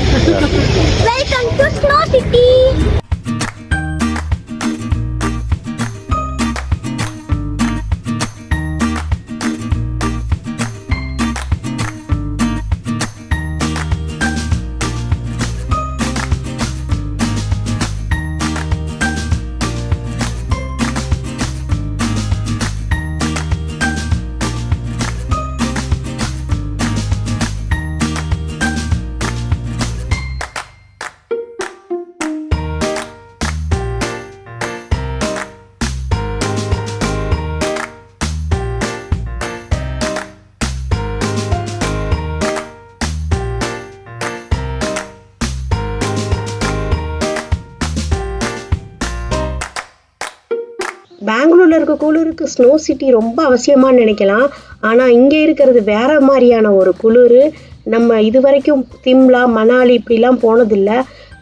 Welcome to Snow City. பெங்களூரில் இருக்க குளிருக்கு ஸ்னோ சிட்டி ரொம்ப அவசியமாக நினைக்கலாம். ஆனால் இங்கே இருக்கிறது வேறு மாதிரியான ஒரு குளிர். நம்ம இது வரைக்கும் சிம்லா மணாலி இப்படிலாம் போனதில்லை.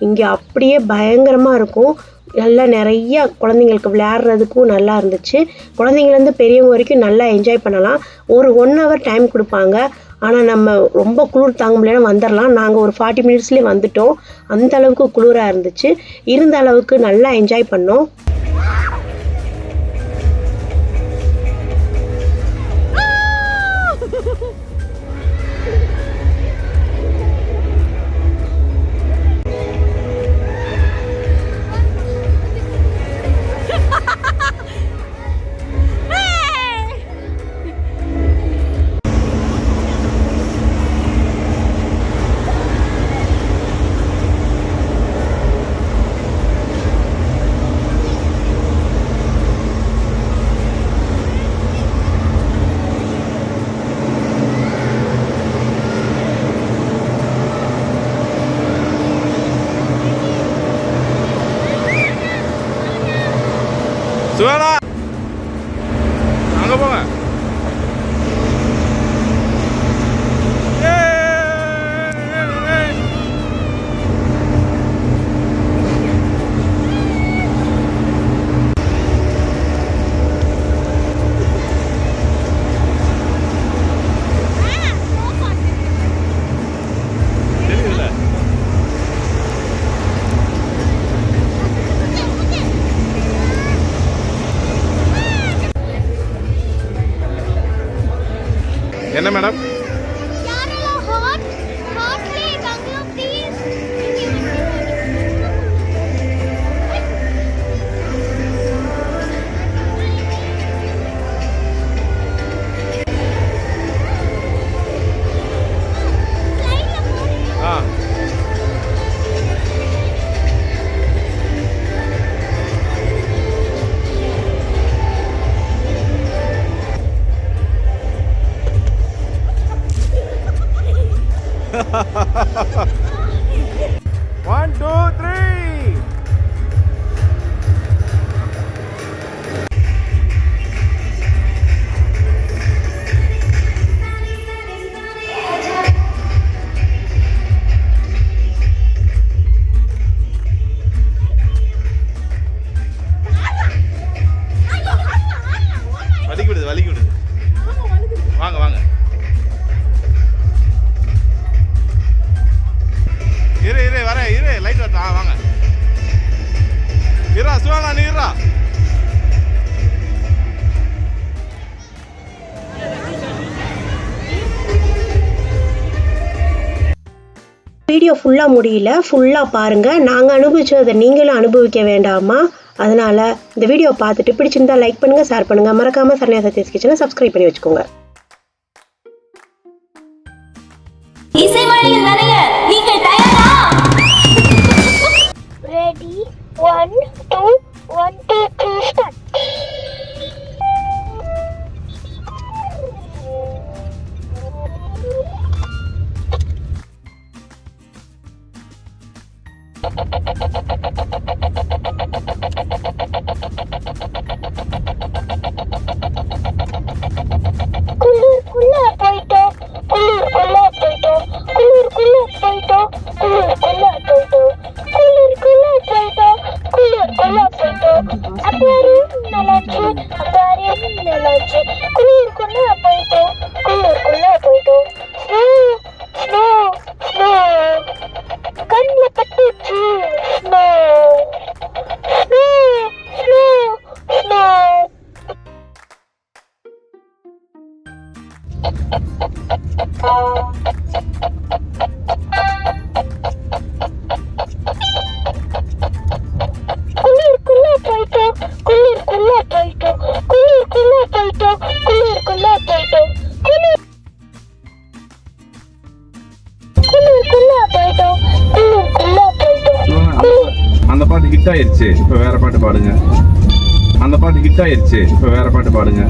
இங்கே அப்படியே பயங்கரமாக இருக்கும். நல்லா நிறையா குழந்தைங்களுக்கு விளையாடுறதுக்கும் நல்லா இருந்துச்சு. குழந்தைங்கலேருந்து பெரியவங்க வரைக்கும் நல்லா என்ஜாய் பண்ணலாம். ஒரு 1 ஹவர் டைம் கொடுப்பாங்க. ஆனால் நம்ம ரொம்ப குளிர் தாங்க முடியலன்னா வந்துடலாம். நாங்கள் ஒரு 40 மினிட்ஸ்லேயே வந்துட்டோம். அந்த அளவுக்கு குளிராக இருந்துச்சு. இருந்த அளவுக்கு நல்லா என்ஜாய் பண்ணோம். சுவேலா அங்க போங்க. என்ன மேடம்? One, two, three. வலிக்கு விடுது. வாங்க வாங்க. இரு வரேன். இரு லைட் வரட்டா. வாங்க. இருடா சுவானா, நீ இருடா. வீடியோ ஃபுல்லாக முடியல, ஃபுல்லாக பாருங்கள். நாங்கள் அனுபவிச்சதை நீங்களும் அனுபவிக்க வேண்டாமா? அதனால் இந்த வீடியோ பார்த்துட்டு பிடிச்சிருந்தா லைக் பண்ணுங்கள், ஷேர் பண்ணுங்கள். மறக்காமல் சரண்யா சத்யஸ் கிச்சனை சப்ஸ்கிரைப் பண்ணி வச்சுக்கோங்க. Ready? 1, 2, 1, 2, 3, start. ஹிட் ஆயிருச்சு, இப்போ வேற பாட்டு பாடுங்க. அந்த பாட்டு ஹிட் ஆயிருச்சு, இப்போ வேற பாட்டு பாடுங்க.